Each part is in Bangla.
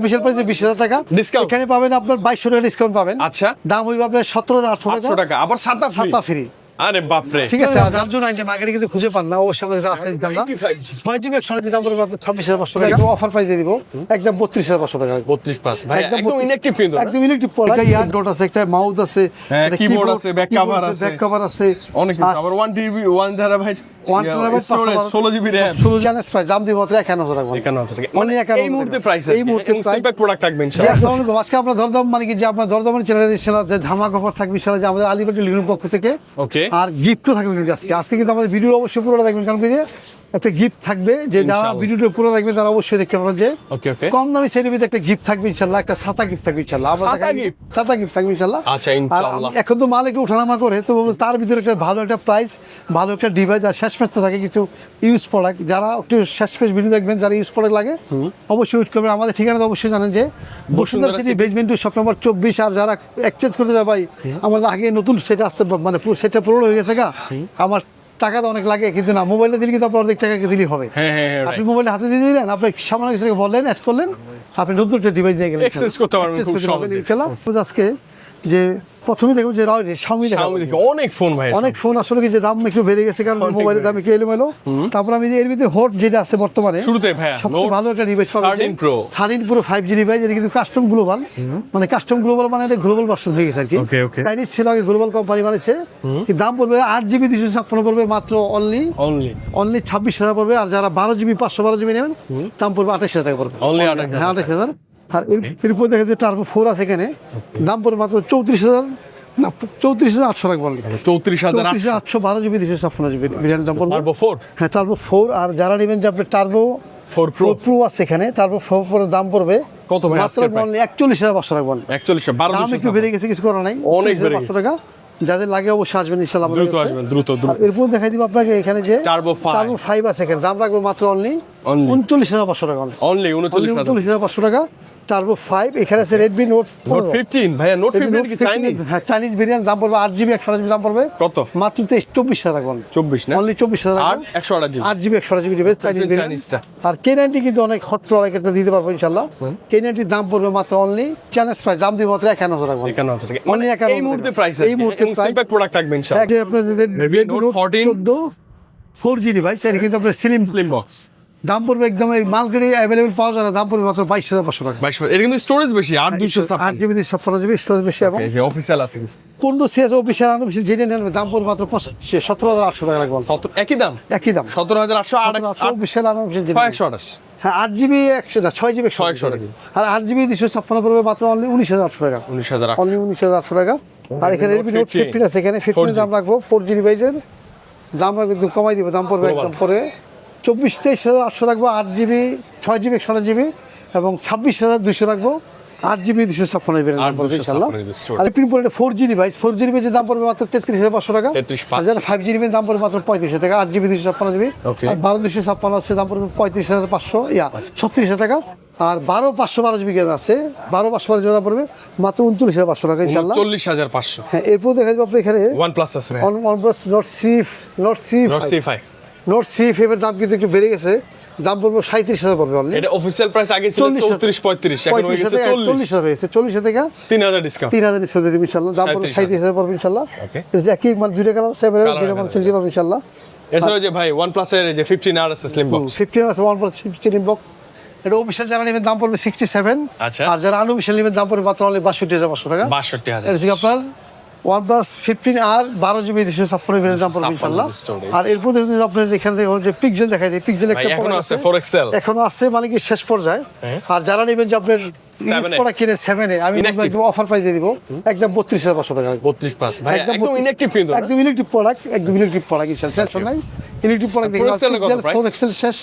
বিশাল প্রাইসে 20,000 টাকা ডিসকাউন্ট। এখানে পাবেন আপনার 2200 টাকা ডিসকাউন্ট পাবেন। আচ্ছা, দাম হইবে আপনার 17,800 টাকা আবার সাতা ফ্রি। আরে বাপ রে, ঠিক আছে, যার জন্য আইটেম মার্কেটে কিন্তু খুঁজে পান না, অবশ্যই আমাদের রাস্তায় দিতাম না। 6GB 100 দাম পড়বে 26,500 টাকা। অফার প্রাইস দিয়ে দিব একদম 32,500 টাকা। 32 ভাই একদম ইনঅ্যাকটিভ কিন্তু একদম ইলেকট্রিক প্রোডাক্ট। একটা ইয়ার ডট আছে, একটা মাউস আছে, একটা কিবোর্ড আছে, ব্যাক কভার আছে, ব্যাক কভার আছে অনেক কিছু। আবার 1 TB 1 TB 1 TB storage 16GB RAM 16 channel price দাম দিব মাত্র 51,000 টাকা। 51,000 টাকা। মানে এই মুহূর্তে প্রাইস এই মুহূর্তে সিম্পল প্রোডাক্ট থাকবে জি, ইনশাআল্লাহ। আসসালামু আলাইকুম। আজকে আমরা দরদাম মানে কি যে আপনার দরদামের চ্যানেলের ইনশাআল্লাহ যে ধামাকা অফার থাকবে ইনশাআল্লাহ, যে আমাদের আলিবাটি লিভিং পক্ষ থেকে। ওকে, আর গিফটও থাকবে কিন্তু আজকে কিন্তু আমাদের ভিডিও অবশ্যই পুরোটা দেখবেন, কারণ কি যে একটা গিফট থাকবে, যে যারা ইনশাআল্লাহ। ভিডিওটা পুরো দেখবেন তারা অবশ্যই দেখতে পারবেন যে ওকে ওকে, কম দামি সেটের ভিতরে একটা গিফট থাকবে ইনশাআল্লাহ, একটা ছাতা গিফট থাকবে ইনশাআল্লাহ। আমরা ছাতা gift? ছাতা গিফট থাকবে ইনশাআল্লাহ। আচ্ছা, আর ইনশাআল্লাহ। এখন তো মাল একটু ওঠানামা করে, তো বলবো তার ভিতরে একটা ভালো একটা প্রাইস, ভালো একটা ডিভাইস, আর শেষ পেজ থাকে কিছু ইউজ প্রোডাক্ট। যারা একটু শেষ পেজ ভিডিও দেখবেন, যারা ইউজ প্রোডাক্ট লাগে অবশ্যই ইউজ করবেন। আমাদের ঠিকানা তো অবশ্যই জানেন যে Bashundhara city basement 2 shop number 24। আর যারা এক্সচেঞ্জ করতে যায় ভাই, আমাদের আগে নতুন সেটা আসছে, মানে সেটা পুরনো হয়ে গেছে গা, আমার টাকা তো অনেক লাগে, কিন্তু না, মোবাইলে দিলে কিন্তু আপনার অর্ধেক টাকা দিলেই হবে। হ্যাঁ, আপনি মোবাইলে হাতে দিয়ে দিলেন, আপনি সামান্য কিছু বললেন, অ্যাড করলেন, আপনি নতুন একটা ডিভাইস নিয়ে গেলেন, Access করতে পারবেন খুব সহজে। ইনশাআল্লাহ। আজকে যে প্রথমে দেখো যে Xiaomi Xiaomi দেখি অনেক ফোন ভাই, অনেক ফোন আসলে কি যে দাম একটু বেড়ে গেছে, কারণ মোবাইলের দাম একটু এলোমেলো। তারপর আমি যে এর ভিতরে হট যেটা আছে বর্তমানে শুরুতে ভাই সবচেয়ে ভালো একটা ডিভাইস পাবেন 13 Pro 13 Pro 5G ডিভাইস। এটা কিন্তু কাস্টম গ্লোবাল, মানে কাস্টম গ্লোবাল মানে এটা গ্লোবাল ভার্সন হয়ে গেছে আর কি। Okay, okay. চাইনিজ ছিল আগে, গ্লোবাল কোম্পানি বানিয়েছে। কি দাম পড়বে 8GB 256 পড়বে মাত্র অনলি 26,000 পড়বে। আর যারা 12GB 512GB নেবেন দাম পড়বে 28,000 টাকা পড়বে। Only 28,000 হ্যাঁ, 28,000। আর এরপর দেখা যায় টার্বো 4 আছে এখানে, দাম পড়বে মাত্র 34,000 না 34,800 টাকা বলবে। 34,800 12GB 256GB ভেরিয়েন্ট দাম পড়বে। টার্বো 4 হ্যাঁ, টার্বো 4। আর যারা নেবেন যে আপনি টার্বো 4 Pro প্রো আছে এখানে, টার্বো 4 প্রো দাম পড়বে কত ভাই মাত্র আজকের প্রাইস? 41,500 টাকা বলবে। 41 দাম একটু 12 বেড়ে গেছে, কিছু করার নাই। অনেক বেড়ে 41,500 টাকা। যাদের লাগে অবশ্যই আসবেন ইনশাআল্লাহ আমাদের দ্রুত কাছে। আসবেন, দ্রুত আর এরপর দেখাই দিব আপনাকে এখানে যে Turbo 5 টার্বো 5 আছে এখানে, দাম রাখবো মাত্র অনলি Only 39,500 টাকা। অনলি 39,000 39,500 টাকা টার্বো 5। এখানে আছে রেডমি নোট নোট 15 ভাইয়া, নোট 15 কি চাইনিজ? হ্যাঁ, চাইনিজ ভেরিয়েন্ট দাম পড়বে 8GB 128GB দাম পড়বে কত? মাত্র 24,000 টাকা। 24 না, অনলি 24,000 টাকা। আর 128GB 8GB 128GB device Chinese variant. চাইনিজটা। আর K90 কিন্তু অনেক হট প্রোডাক্ট একটা দিতে পারবো ইনশাআল্লাহ। K90 দাম পড়বে মাত্র অনলি চ্যালেঞ্জ প্রাইস, দাম দিব মাত্র 51,000 টাকা। 51,000 টাকা। অনলি 51,000 এই মুহূর্তে প্রাইস, এই মুহূর্তে প্রাইস সিম্পল প্রোডাক্ট থাকবে ইনশাআল্লাহ। যে আপনার Redmi Note Note 14 14 4G device, এটা কিন্তু আপনার স্লিম বক্স দাম পড়বে একদম এই মার্কেটে অ্যাভেলেবল পাওয়া যায় না, দাম পড়বে মাত্র 22,500 টাকা। 22, এটা কিন্তু স্টোরেজ বেশি 8256 8GB 256GB স্টোরেজ বেশি, এবং এই যে অফিশিয়াল আছে কিছু 15 CS অফিসিয়াল আনঅফিসিয়াল যেটা নেন দাম পড়বে মাত্র 17,800 টাকা লাগবে। 70 একই দাম একই দাম 17,800 অফিসিয়াল আনঅফিসিয়াল যেটা 128 হ্যাঁ 8GB 6GB 100 টাকা। আর 8GB 256 পড়বে মাত্র অনলি 19,800 টাকা। 19,000 অনলি 19,800 টাকা। আর এখানে Redmi Note 15 আছে, এখানে 15 দাম রাখবো 4G ডিভাইসের দাম রাখবো একদম কমাই দিব, দাম পড়বে একদম পরে 23,800 রাখবো। 8GB 6GB 128GB এবং 26,200 রাখবো। 8GB 256GB দাম পড়বে ইনশাআল্লাহ। 256 আর পিন পরে 4G ডিভাইস, 4G ডিভাইসের দাম পড়বে মাত্র 33,500 টাকা। 33,500 আর যারা 5G নেবেন দাম পড়বে মাত্র 35,000 টাকা। 8GB 256GB Okay. আর 12,256 আছে দাম পড়বে 35,500 36,000 টাকা। আর 12,512GB আছে, 12,512GB দাম পড়বে মাত্র 39,500 টাকা ইনশাআল্লাহ। 40,500 হ্যাঁ, এরপর দেখা যাবে আপনি এখানে OnePlus আছে ভাই, OnePlus Nord C5 Nord C5 এর দাম কিন্তু একটু বেড়ে গেছে, দাম পড়বে 37,000 পড়বে অনলি। এটা অফিশিয়াল প্রাইস আগে ছিল 34 35, এখন হয়ে গেছে 40,000 হয়েছে, 40,000 টাকা 3,000 ডিসকাউন্ট 3,000 ডিসকাউন্ট দিবে ইনশাআল্লাহ। দাম পড়বে 37,000 পড়বে ইনশাআল্লাহ। Okay. এই যে একই মানে দুইটা কালার সেভেন Colour যেটা মানে দিতে পারবে ইনশাআল্লাহ। এছাড়া যে ভাই OnePlus এর যে 15R আছে স্লিম বক্স 15 আছে OnePlus 15 ইনবক্স, এটা অফিশিয়াল যারা নেবেন দাম পড়বে 67। আচ্ছা। আর যারা আনঅফিশিয়াল নেবেন দাম পড়বে মাত্র অনলি 62,500 টাকা। 62,000 এটা হচ্ছে আপনার OnePlus 15R 12GB 256GB দাম পড়বে ইনশাআল্লাহ। storage। আর এরপর যদি আপনার এখান থেকে যে পিক্সেল দেখাই দিই, পিক্সেল ভাই একটা এখনো product আছে 4XL এখনো আছে, মানে কি শেষ পর্যায়ে। হ্যাঁ। আর যারা নেবেন যে আপনার 7A প্রোডাক্ট কিনে 7A, আমি Inactive। একদম অফার প্রাইস দিয়ে দিব একদম 32,500 টাকা। 32 ভাই একদম ইনঅ্যাকটিভ কিন্তু একদম ইলেকট্রিক প্রোডাক্ট, একদম ইলেকট্রিক প্রোডাক্ট ইনশাআল্লাহ, টেনশন নাই। ইলেকট্রিক প্রোডাক্ট দেখে 4XL এর কত price? 4XL শেষ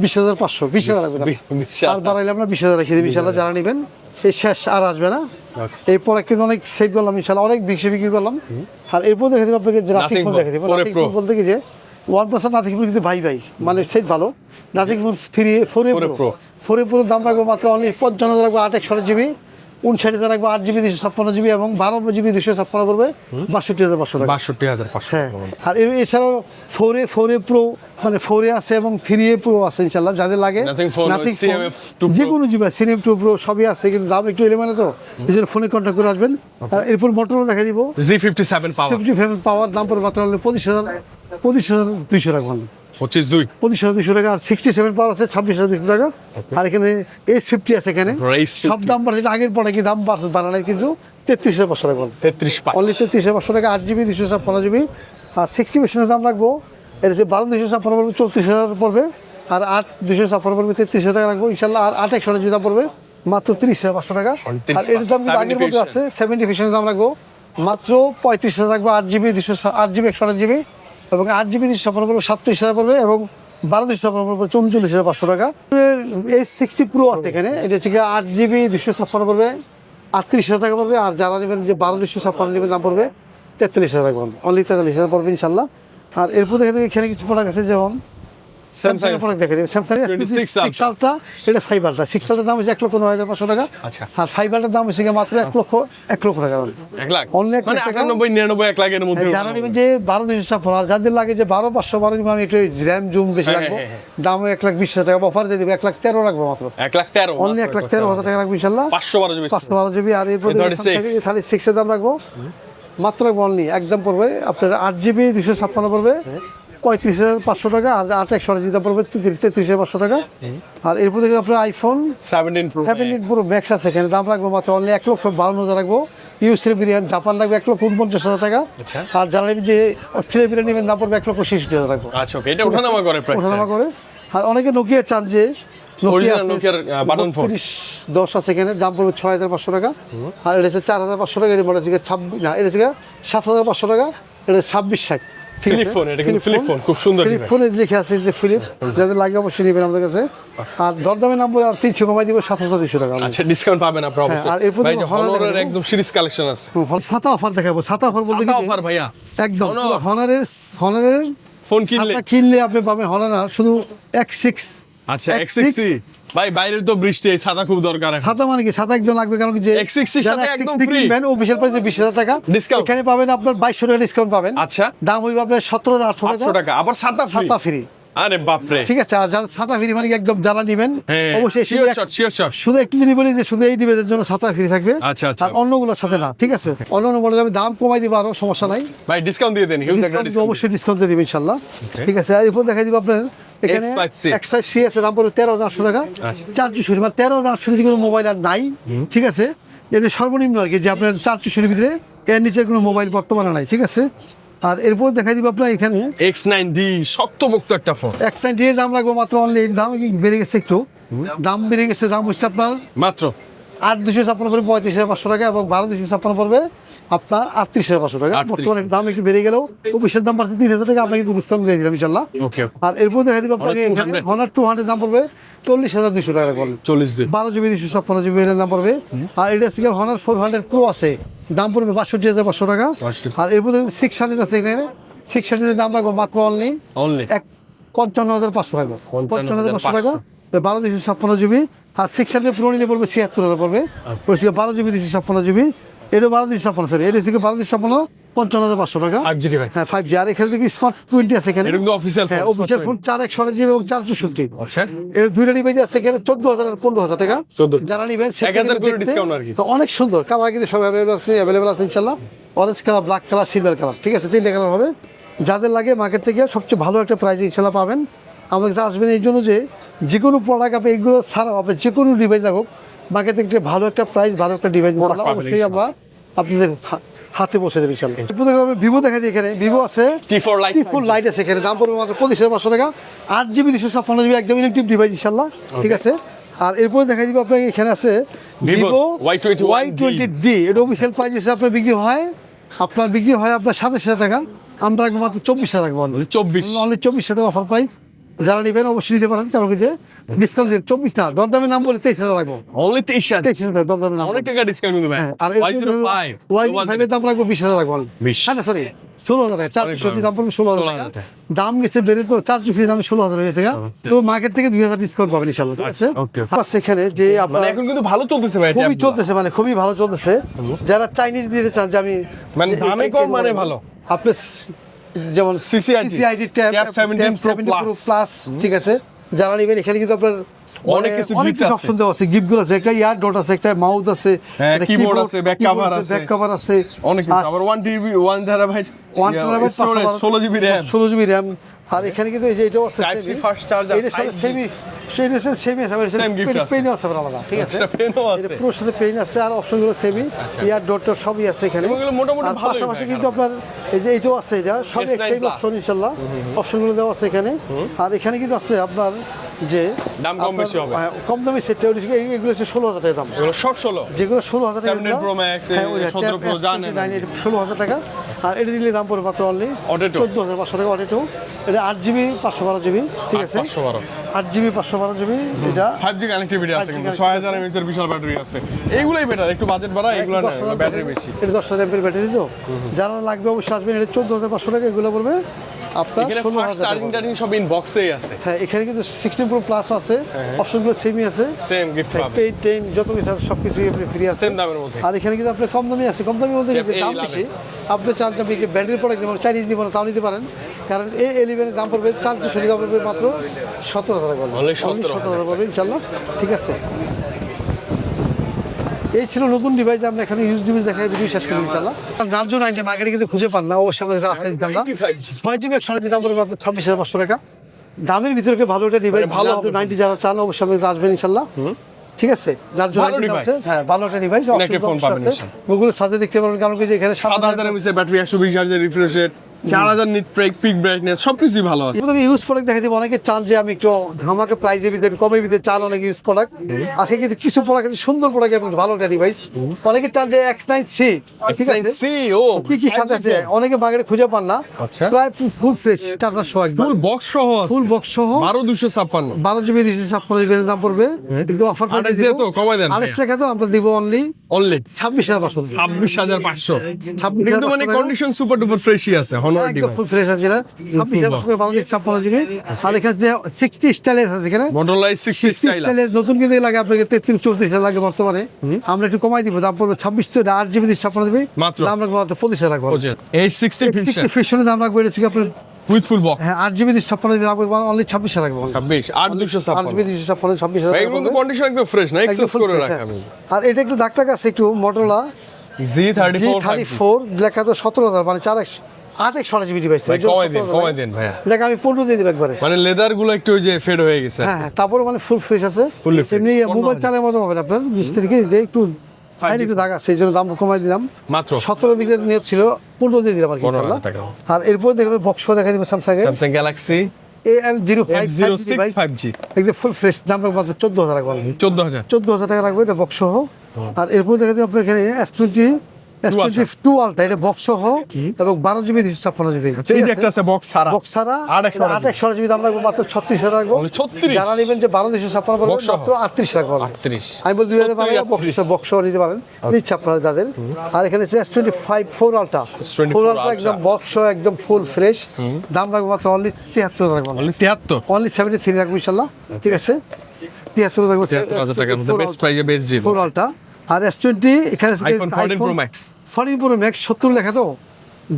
20,500 20,000 লাগবে না। 20,000 আর বাড়াইলে আমরা 20,000 রেখে দিই ইনশাআল্লাহ। যারা নেবেন এই শেষ আর আসবে না। এই প্রোডাক্ট কিন্তু অনেক সেভ করলাম ইনশাআল্লাহ, অনেক বিক্রি করলাম। আর এরপর দেখে দিব আপনাকে যে নাথিং ফোন দেখে দিব। 4A nothing Pro। ফোন বলতে কি যে OnePlus আর নাথিং ফোন কিন্তু ভাই মানে সেট ভালো। Nothing phone 4A Pro 4A Pro দাম রাখবো মাত্র অনলি 55,000 রাখবো 8 128GB 59 রাখবো 8GB 256GB এবং 12GB 256 পড়বে 62,500 টাকা। 62,500 হ্যাঁ, আর এছাড়াও 4A প্রো মানে 4A আছে এবং 3A প্রো আছে ইনশাল্লাহ, যাদের লাগে Nothing phone, CMF 2 Pro। যে কোনো জিবা CMF 2 প্রো সবই আছে, কিন্তু দাম একটু এলিমেন্ট তো এই জন্য ফোনে কন্ট্যাক্ট করে আসবেন। আর এরপর মোটরও দেখা দিব Z57 পাওয়ার 75 পাওয়ার, দাম পড়বে মাত্র 25,200 টাকা। 25,200 টাকা। আর 67 পাওয়ার আছে 26,200 টাকা। আর এখানে S50 আছে, এখানে S50 সব দাম বাড়ছে, আগের পরে কি দাম বাড়ানো কিন্তু 33,500 টাকা, 33,500 অনলি 33,500 টাকা। 8GB 256GB আর 60% দাম রাখবো, এর যে 12,256 পড়বে 34,000 পড়বে, আর 8,256 পড়বে 33,000 টাকা রাখবো ইনশাল্লাহ। আর 8/100 দাম পড়বে মাত্র 30,500 টাকা। আর এর দাম কিন্তু আগের মধ্যে আছে 70% দাম রাখবো মাত্র 35,000 রাখবো। 8GB 128GB এবং 8GB 256 পড়বে 37,000 পড়বে এবং 12,256 পড়বে 34,500 টাকা। S60 প্রো আছে এখানে, এটা হচ্ছে 8GB 256 পড়বে 38,000 টাকা পড়বে। আর যারা নেবেন যে 12,256 নেবেন দাম পড়বে 43,000 টাকা, অনলি 43,000 পড়বে ইনশাল্লাহ। আর এরপর দেখে দেবে এখানে কিছু প্রোডাক্ট আছে, যেমন স্যামসাং এর প্রোডাক্ট দেখে দেবে। স্যামসাং এর 6 আলট্রা, এটা 5 আলট্রা। 6 আলট্রার দাম হচ্ছে 1,09,500 টাকা। আচ্ছা। আর 5 আলট্রার দাম হচ্ছে মাত্র 1 লক্ষ টাকা। 1 লাখ অনলি 1 মানে লাখ টাকা। 98 99 1 লাখের মধ্যে যারা নেবেন যে 12,256, আর যাদের লাগে যে 12,512 নিবেন, আমি একটু র্যাম জুম বেশি হ্যাঁ, রাখবো, হ্যাঁ, হ্যাঁ। দামও 1,20,000 টাকা অফার দিয়ে দেবে, 1,13,000 রাখবো মাত্র, 1,13,000 অনলি 1,13,000 টাকা রাখবো ইনশাল্লাহ। 512 512GB। আর এরপর 36 এর দাম রাখবো মাত্র অনলি একদম পড়বে আপনার 8GB 256 পড়বে 35,500 টাকা। আর 8/100 দাম পড়বে 33,500 টাকা। আর এরপর থেকে আপনার আইফোন 17 প্রো ম্যাক্স আছে, এখানে দাম রাখবো মাত্র অনলি 1,52,000 রাখবো। ইউএসএ বিরিয়ানি জাপান রাখবো 1,49,000 টাকা। আচ্ছা। আর যারা নেবেন যে অস্ট্রেলিয়া বিরিয়ানি নেবেন দাম পড়বে 1,66,000 রাখবো। আচ্ছা, ওকে, এটা ওঠানামা করে প্রাইস। ওঠানামা করে। আর অনেকে নোকিয়া চান যে Original Nokia button phone 10 আছে, এখানে দাম পড়বে 6,500 টাকা। আর এটা হচ্ছে 4,500 টাকা, এটা মনে হচ্ছে 26 না, এটা হচ্ছে 7,500 টাকা, এটা 2660। ফিলিপ ফোন, এটা কিন্তু ফিলিপ ফোন, খুব সুন্দর ফিলিপ ডিভাইস। ফোনে লিখে আছে যে ফিলিপ, যাদের লাগে অবশ্যই নেবেন আমাদের কাছে। আর দরদামের নাম বলে আর 300 কমাই দিব 7,200 টাকা। আচ্ছা, ডিসকাউন্ট পাবেন আপনারা অবশ্যই। আর এরপর ভাই যে Honor Honor-এর দেখাবো। একদম সিরিজ কালেকশন আছে। ছাতা অফার দেখাবো। ছাতা অফার বলতে কি, অফার ভাইয়া, একদম Honor। হনারের ফোন কিনলে ছাতা কিনলে আপনি পাবেন হনার না শুধু X6। আচ্ছা, X6 ভাই, বাইরের তো বৃষ্টি, এই ছাতা খুব দরকার এখন। ছাতা মানে কি, ছাতা একদম লাগবে, কারণ কি যে X6 এর সাথে একদম free। অফিশিয়াল প্রাইসে 20,000 টাকা Discount। এখানে পাবেন আপনার 2,200 টাকা ডিসকাউন্ট পাবেন। আচ্ছা, দাম হইবে আপনার 17,800 800 টাকা, আবার ছাতা ফ্রি। ছাতা ফ্রি, আরে বাপ রে। ঠিক আছে। আর যারা ছাতা ফ্রি মানে কি একদম যারা নেবেন হ্যাঁ, অবশ্যই শিওর শট। শুধু একটু যদি বলি যে শুধু এই ডিভাইসের জন্য ছাতা ফ্রি থাকবে, আচ্ছা, আচ্ছা। আর অন্যগুলোর সাথে না, ঠিক আছে। অন্য বলে আমি দাম কমাই দিব, আরো সমস্যা নাই, ভাই ডিসকাউন্ট দিয়ে দেন, হিউজ একটা ডিসকাউন্ট। অবশ্যই ডিসকাউন্ট দিয়ে দিব ইনশাআল্লাহ, ঠিক আছে। আর এরপর দেখাই দিব আপনার এখানে X5C X5C আছে, দাম পড়বে 13,800 টাকা। আচ্ছা। 464 মানে 13,800 দিয়ে কোনো মোবাইল আর নাই, ঠিক আছে। এটা সর্বনিম্ন আর কি, যে আপনার 464 ভিতরে এর নিচের কোনো মোবাইল বর্তমানে নাই, ঠিক আছে। আর এরপর দেখাই দিব আপনার এখানে X9D, শক্তপোক্ত একটা ফোন। X9D এর দাম রাখবো মাত্র অনলি, এর দাম কি বেড়ে গেছে একটু, দাম বেড়ে গেছে। দাম হচ্ছে আপনার মাত্র 8,256 পড়বে 35,500 টাকা এবং 12,256 পড়বে আপনার 38,500 টাকা। 38,000 বর্তমানে দাম একটু বেড়ে গেলেও অফিসের দাম বাড়ছে 3,000 টাকা, আপনাকে ডিসকাউন্ট দিয়ে দিলাম ইনশাল্লাহ। ওকে। আর এরপর দেখা দিব আপনাকে Honor 200 দাম পড়বে 40,200 টাকা করে, 40 12GB 256GB এর দাম পড়বে। আর এটা হচ্ছে Honor 400 Pro আছে, দাম পড়বে 62,500 টাকা। 62,000 আর এরপর 600 আছে, এখানে 600 এর দাম রাখবো মাত্র অনলি 55,500 টাকা, 55,500 টাকা। 12,256GB। আর 600 Pro নিলে পড়বে 76,000 পড়বে, 12GB 256GB। এটা 12,256, সরি, এটা হচ্ছে 12,256 55,500 টাকা। 5G device. হ্যাঁ 5G। আর এখানে দেখি স্মার্ট 20 আছে, এখানে এটা কিন্তু অফিসিয়াল ফোন। হ্যাঁ অফিসিয়াল ফোন 4/100GB এবং 464। আচ্ছা, এর দুইটা ডিভাইস আছে, এখানে 14,000 আর 15,000 টাকা। 14,000 যারা নিবেন 1,000 করে ডিসকাউন্ট আর কি। তো অনেক সুন্দর কালার কিন্তু সব অ্যাভেলেবল আছে ইনশাআল্লাহ। Orange colour, black colour, silver colour, ঠিক আছে, 3টা কালার হবে। যাদের লাগে মার্কেট থেকে সবচেয়ে ভালো একটা প্রাইসে ইনশাআল্লাহ পাবেন। আমাদের কাছে আসবেন এই জন্য যে কোনো প্রোডাক্ট আপনি এইগুলো ছাড়াও আপনি যে কোনো ডিভাইস রাখুক মার্কেট থেকে ভালো একটা প্রাইস, ভালো একটা ডিভাইস অবশ্যই আমরা আপনাদের হাতে বসে দেবে ইনশাআল্লাহ। এরপর দেখো আমি ভিভো দেখাচ্ছি, এখানে ভিভো আছে T4 Lite, T4 লাইট আছে, এখানে দাম পড়বে মাত্র 25,500 টাকা। 8GB 256GB একদম ইলেকট্রিক ডিভাইস ইনশাআল্লাহ, ঠিক আছে। আর এরপর দেখাই দিব আপনাকে এখানে আছে Vivo Y21D। এটা অফিসিয়াল প্রাইস হিসেবে আপনার বিক্রি হয় আপনার 27,000 টাকা। আমরা রাখবো মাত্র 24,000 রাখবো, 24 অনলি 24,000 টাকা অফার প্রাইস। যারা নেবেন অবশ্যই নিতে পারেন, কারণ কি যে ডিসকাউন্ট দিয়ে 24 না, দরদামের নাম বলে 23,000 লাগবে। অনলি 23,000 23,000 দরদামের নাম। অনেক টাকা ডিসকাউন্ট কিন্তু ভাই। আর Y05 Y5 এর দাম লাগবে 20,000 লাগবে। 20 না সরি 16,000 টাকা, 464 দাম পড়বে 16,000 টাকা। দাম গেছে বেড়ে তো 464 দামে 16,000 হয়েছে গা। তো মার্কেট থেকে 2,000 ডিসকাউন্ট পাবেন ইনশাআল্লাহ, ঠিক আছে? ওকে। আর সেখানে যে আপনার মানে এখন কিন্তু ভালো চলতেছে ভাই, খুবই ট্যাব চলতেছে, মানে খুবই ভালো চলতেছে। যারা চাইনিজ দিতে চান যে আমি মানে দামে কম মানে ভালো। আপনি যেমন CCID tab tab 17 Pro 17 Pro Plus। Plus, ঠিক আছে? যারা নেবেন এখানে কিন্তু আপনার অনেক কিছু অনেক gift কিছু আছে। অপশন দেওয়া আছে, গিফট গুলো আছে, একটা ইয়ার ডট আছে, একটা মাউস আছে, হ্যাঁ, একটা keyboard আছে, back cover আছে। ব্যাক কভার আছে, অনেক কিছু। আবার 1 TB 1 TB 1 terabyte storage 16 GB RAM 16 GB RAM. আর এখানে কিন্তু এই যে এটাও আছে Type C fast charger, এটার সাথে 5G সেমি, সেটার সাথে সেমি আছে, Same gift আছে। পেনও আছে আলাদা, ঠিক আছে? Extra pen ও আছে। এটা পুরোর সাথে পেন আছে, আর অপশনগুলো সেমি, ইয়ার ডট টট সবই আছে এখানে। এবং এগুলো মোটামুটি আর ভালোই পাশাপাশি ভাই, কিন্তু আপনার এই যে এইটাও আছে, এটা সবই S9 সেম Plus। অপশন ইনশাআল্লাহ, অপশনগুলো দেওয়া আছে এখানে। আর এখানে কিন্তু আছে আপনার যে দাম কম আপনার, বেশি হবে। কম দামি সেটটা এগুলো হচ্ছে 16,000 টাকা দাম, এগুলো সব 16 যেগুলো 16,000 টাকা 17 Pro Max, 17 Pro জানেন। 16,000 টাকা। আর এটা দিলে দাম পড়বে মাত্র অনলি Auto 2। 14,500 টাকা অটো 2। এটা 8GB 512GB, ঠিক আছে? 512 8GB 512GB এটা 5G কানেক্টিভিটি আছে 5G কিন্তু connectivity 6000 mAh এর বিশাল ব্যাটারি আছে। এইগুলাই বেটার, একটু বাজেট বাড়া, এগুলো না, 10,000 ব্যাটারি বেশি। এটা 10,000 এমপির ব্যাটারি তো। যারা লাগবে অবশ্যই আসবেন। এটা 14,500 টাকা, এগুলো পড়বে আপনার এখানে ফাস্ট 16,000 চার্জিং টাকা। টার্জিং সব ইন বক্সেই আছে। হ্যাঁ, এখানে কিন্তু 16 Pro Plus আছে, অপশনগুলো সেমই আছে, সেম গিফট পাবে পেইড টেন যত কিছু আছে সব কিছুই আপনি ফ্রি আছে। সেম দামের মধ্যে। আর এখানে কিন্তু আপনার কম দামি আছে, কম দামি বলতে Tab কিন্তু দাম A11 বেশি। আপনি চান যে আপনি ব্র্যান্ডের প্রোডাক্ট নেবেন, চাইনিজ দিব না, তাও নিতে পারেন। কারণ A11 এর দাম পড়বে 464 দাম পড়বে মাত্র 17,000 টাকা। Only 17,000 পড়বে ইনশাআল্লাহ, ঠিক আছে? এই ছিল নতুন ডিভাইস, আমরা এখানে ইউজ ডিভাইস দেখাই ভিডিও শেষ করি ইনশাআল্লাহ। নার্জো 90 মার্কেটে কিন্তু খুঁজে পান না, অবশ্যই আমাদের কাছে আছে ইনশাআল্লাহ। 6GB 128GB দাম পড়বে মাত্র 26,500 টাকা। দামের ভিতরে ভালো একটা ডিভাইস, ভালো নার্জো 90 যারা চান অবশ্যই আমাদের কাছে আসবেন ইনশাআল্লাহ, ঠিক আছে? নার্জো ভালো 90 device। হ্যাঁ, ভালো একটা ডিভাইস। Inactive phone পাবেন ইনশাআল্লাহ। গুগলের সাথে দেখতে পারবেন, কারণ কি যে এখানে 7000 mAh ব্যাটারি, 120 Hz এর refresh rate, 4000 nit peak brightness, সবকিছুই ভালো আছে। ইউজ প্রোডাক্ট দেখা দিব। অনেকে চান যে আমি একটু ধামাকে প্রাইজে ভিতরে কমে ভিতরে চান, অনেকে ইউজ প্রোডাক্ট। আজকে কিন্তু কিছু প্রোডাক্ট সুন্দর প্রোডাক্ট এবং ভালো একটা ডিভাইস। অনেকে চান যে X9C, ঠিক আছে? X9C ও কি কি সাথে আছে অনেকে মার্কেটে খুঁজে পান না। আচ্ছা। প্রায় ফুল ফ্রেশ চার্জার সহ একদম ফুল বক্স সহ আছে, ফুল বক্স সহ 12256 12GB 256GB এর দাম পড়বে। কিন্তু অফার করে 28 দিয়ে তো কমাই দেন 28 টাকা তো আমরা দিব অনলি অনলি 26,500 26500। 26,500 কিন্তু মানে কন্ডিশন সুপার ডুপার ফ্রেশই আছে, হনর একদম ডিভাইস। ফুল ফ্রেশ আছে না। 26,500 বাংলাদেশ 56GB। আর এখানে যে 60 স্টাইলেস আছে এখানে। Motorola 60 স্টাইল আছে। স্টাইলেস নতুন কিনতে লাগে আপনাকে 33-34 লাগে বর্তমানে। আমরা একটু কমাই দিব, দাম পড়বে 26 তো 8GB 256GB মাত্র। দাম রাখবো মাত্র 25,000 রাখবো। এই 60 ফিনিশন ফিশনের দাম রাখবো এটা থেকে আপনার উইথ ফুল বক্স হ্যাঁ 8GB 256GB রাখবো অনলি 26,000 রাখবো। 26 8256। 8GB 256 26,000 ভাই এগুলো তো কন্ডিশন একদম ফ্রেশ না, এক্সেস করে রাখা আমি। আর এটা একটু দাগ টাক আছে একটু Motorola Z34 G34 লেখা তো 17,000 মানে 8x8GB ডিভাইস। ভাই কমাই দেন ভাইয়া। লেখা আমি 15 দিয়ে দেব একবারে। মানে লেদার গুলো একটু ওই যে ফেড হয়ে গেছে। হ্যাঁ হ্যাঁ, তারপরে মানে ফুল ফ্রেশ আছে। Fully fresh। এমনি মোবাইল চালানোর মতো হবে না আপনার। মিস্ত্রি থেকে যে একটু সাইড একটু দাগ আছে, এই জন্য দাম কমাই দিলাম। মাত্র 17 বিঘের নিয়ত ছিল, 15 দিয়ে দিলাম আর কি 15,000 ইনশাআল্লাহ। টাকা। আর এরপর দেখবেন বক্স দেখা দিব স্যামসাং এর Samsung Galaxy AM05 F06 5G একদম ফুল ফ্রেশ, দাম রাখবো 14,000 রাখবো। 14000। 14,000 টাকা রাখবো এটা বক্স সহ। আর এরপর দেখা দিব আপনার এখানে S22 আলট্রা, এটা বক্স সহ এবং 12GB 256GB। এই যে একটা আছে বক্স ছাড়া। বক্স ছাড়া 8x8GB 8x8GB দাম রাখবো মাত্র 36,000 রাখবো। Only 36? যারা নেবেন যে 12/256 Box সহ? মাত্র 38 রাখবো। 38 আমি বলি 2000 টাকা 38 বক্স সহ নিতে পারেন, নিচ্ছে আপনারা যাদের। আর এখানে S25 4 আলট্রা, 24 আলট্রা একদম বক্স সহ একদম ফুল ফ্রেশ, দাম রাখবো মাত্র অনলি 73 রাখবো। only 73 অনলি 73 রাখবো ইনশাআল্লাহ, ঠিক আছে? 73 রাখবো। 73000 টাকার মধ্যে বেস্ট প্রাইজে বেস্ট ডিল। 4 আলট্রা আর S20 এখানে iPhone 14 Pro Max 14 Pro Max 70 লেখা তো।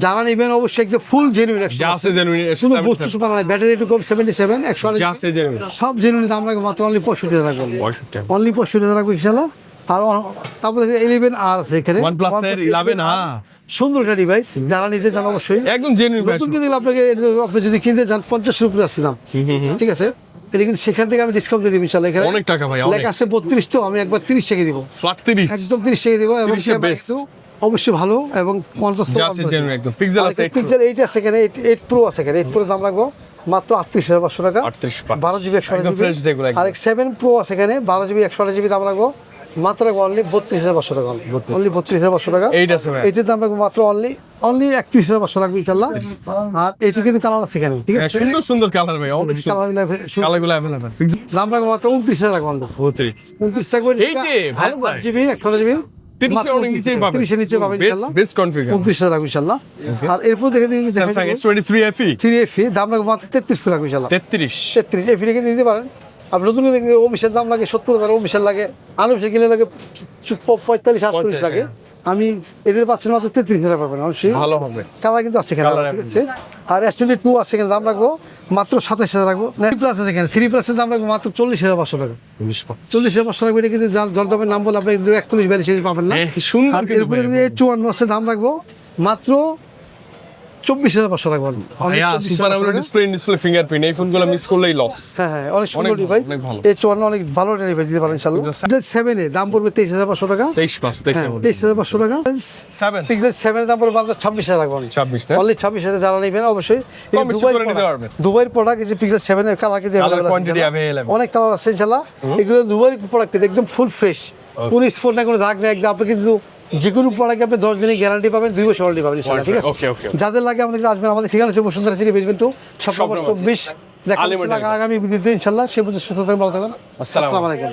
যারা নেবেন অবশ্যই একদম ফুল জেনুইন যা আছে জেনুইন শুধু বস্তু সুপার নাই, ব্যাটারি একটু কম 77 100 যা আছে জেনুইন সব জেনুইন দাম রাখবো মাত্র অনলি 65,000 রাখবো। 65 অনলি 65,000 রাখবো ইনশাআল্লাহ। আর তারপরে 11R আছে এখানে OnePlus এর 11R সুন্দর একটা ডিভাইস, যারা নিতে চান অবশ্যই একদম জেনুইন নতুন কিনতে গেলে আপনাকে আপনি যদি কিনতে চান 50 উপরে আছে দাম, ঠিক আছে? এটা কিন্তু সেখান থেকে আমি ডিসকাউন্ট দিয়ে দিব ইনশাআল্লাহ। এখানে অনেক টাকা ভাই, অনেক। লেখা আছে 32 তো আমি একবার 30 টাকা দিব, ফ্ল্যাট 30 একদম 30 টাকা দিব। এবং 30 এর ক্যামেরা best। কিন্তু অবশ্যই ভালো এবং 50 যা আছে জেনুইন একদম পিক্সেল আছে 8 পিক্সেল 8 আছে এখানে, 8 প্রো আছে এখানে। 8 প্রো দাম রাখবো মাত্র 38,500 টাকা। 38,500 12GB একদম fresh যেগুলো 128GB। আর 7 প্রো আছে এখানে 12GB 128GB দাম রাখবো মাত্র অনলি 32,500 টাকা, অনলি 32,500 টাকা। এইটা আছে ভাই। এটার দাম রাখবো মাত্র অনলি 31,500 লাগবে ইনশাল্লাহ। আর এটা কিন্তু কালার আছে এখানে, ঠিক আছে? সুন্দর সুন্দর কালার ভাই, অনেক সুন্দর কালারগুলো अवेलेबल। দাম রাখবো মাত্র 29,000 টাকা অনলি। 29 টাকা করে এই যে, ভালো ভাই। 8 জিবি 128 জিবি 30 এর অনেক নিচেই পাবেন। 30 এর নিচে পাবেন ইনশাল্লাহ। Best configure. 29,000 টাকা ইনশাল্লাহ। আর এরপর দেখে Samsung S23 FE 3FE দাম রাখবো মাত্র 33 টাকা ইনশাল্লাহ। 33। 33 এই ফিরে কিনে দিতে পারেন। আপনি নতুন দেখবেন ওমিশের দাম লাগে 70,000, ওমিশের লাগে আনুষে কিনে লাগে 45-48 লাগে। আমি এটা পাচ্ছেন মাত্র 33,000 পাবেন অবশ্যই। ভালো হবে। কালার কিন্তু আছে এখানে, Colour ঠিক আছে? আর S22 আছে এখানে, দাম রাখবো মাত্র 27,000 রাখবো। 3+ আছে এখানে, 3+এর দাম রাখবো মাত্র 40,500 টাকা। 40,500 টাকা এটা কিন্তু জলদামের নাম বলে আপনি 41-42 পাবেন না। সুন্দর আর কিন্তু এরপরে ভাই। 54 আছে, দাম রাখবো মাত্র 24,500 টাকা বলুন। ভাইয়া সুপার AMOLED ডিসপ্লে ফিঙ্গারপ্রিন্ট, এই ফোনগুলো মিস করলেই লস। হ্যাঁ হ্যাঁ, অনেক সুন্দর অনেক ভালো, ডিভাইস। অনেক ভালো। এই 54 অনেক ভালো ডিভাইস দিতে পারেন ইনশাআল্লাহ। Pixel 7 এর দাম পড়বে 23,500 টাকা। 23+ দেখে হ্যাঁ, বলুন। 23,500 টাকা। 7 Pixel 7 এর দাম পড়বে মাত্র 26,000 টাকা। 26 না? অনলি 26,000 যারা নেবেন অবশ্যই এই কম বেশি দুবাইয়ের করে নিতে product, পারবেন। দুবাইয়ের প্রোডাক্ট এই যে Pixel 7 এর কালার কিন্তু Colour available আছে quantity ইনশাআল্লাহ। available। অনেক কালার আছে ইনশাআল্লাহ। এগুলো দুবাইয়ের প্রোডাক্ট একদম ফুল ফ্রেশ, কোনো স্পট না, কোনো দাগ নেই একদম। আপনি কিন্তু যে কোনো প্রোডাক্টে আপনি 10 দিনের গ্যারান্টি পাবেন, 2 বছর ওয়ারেন্টি পাবেন ইনশাআল্লাহ, ঠিক আছে? Okay, okay. যাদের লাগে আমাদের কাছে আসবেন, আমাদের ঠিকানা হচ্ছে Bashundhara city basement 2 shop number 24। দেখা আলিম হচ্ছে আগামী ভিডিওতে ইনশাআল্লাহ। সে পর্যন্ত সুস্থ থাকবেন, ভালো থাকবেন। আসসালামু আসসালামু আলাইকুম।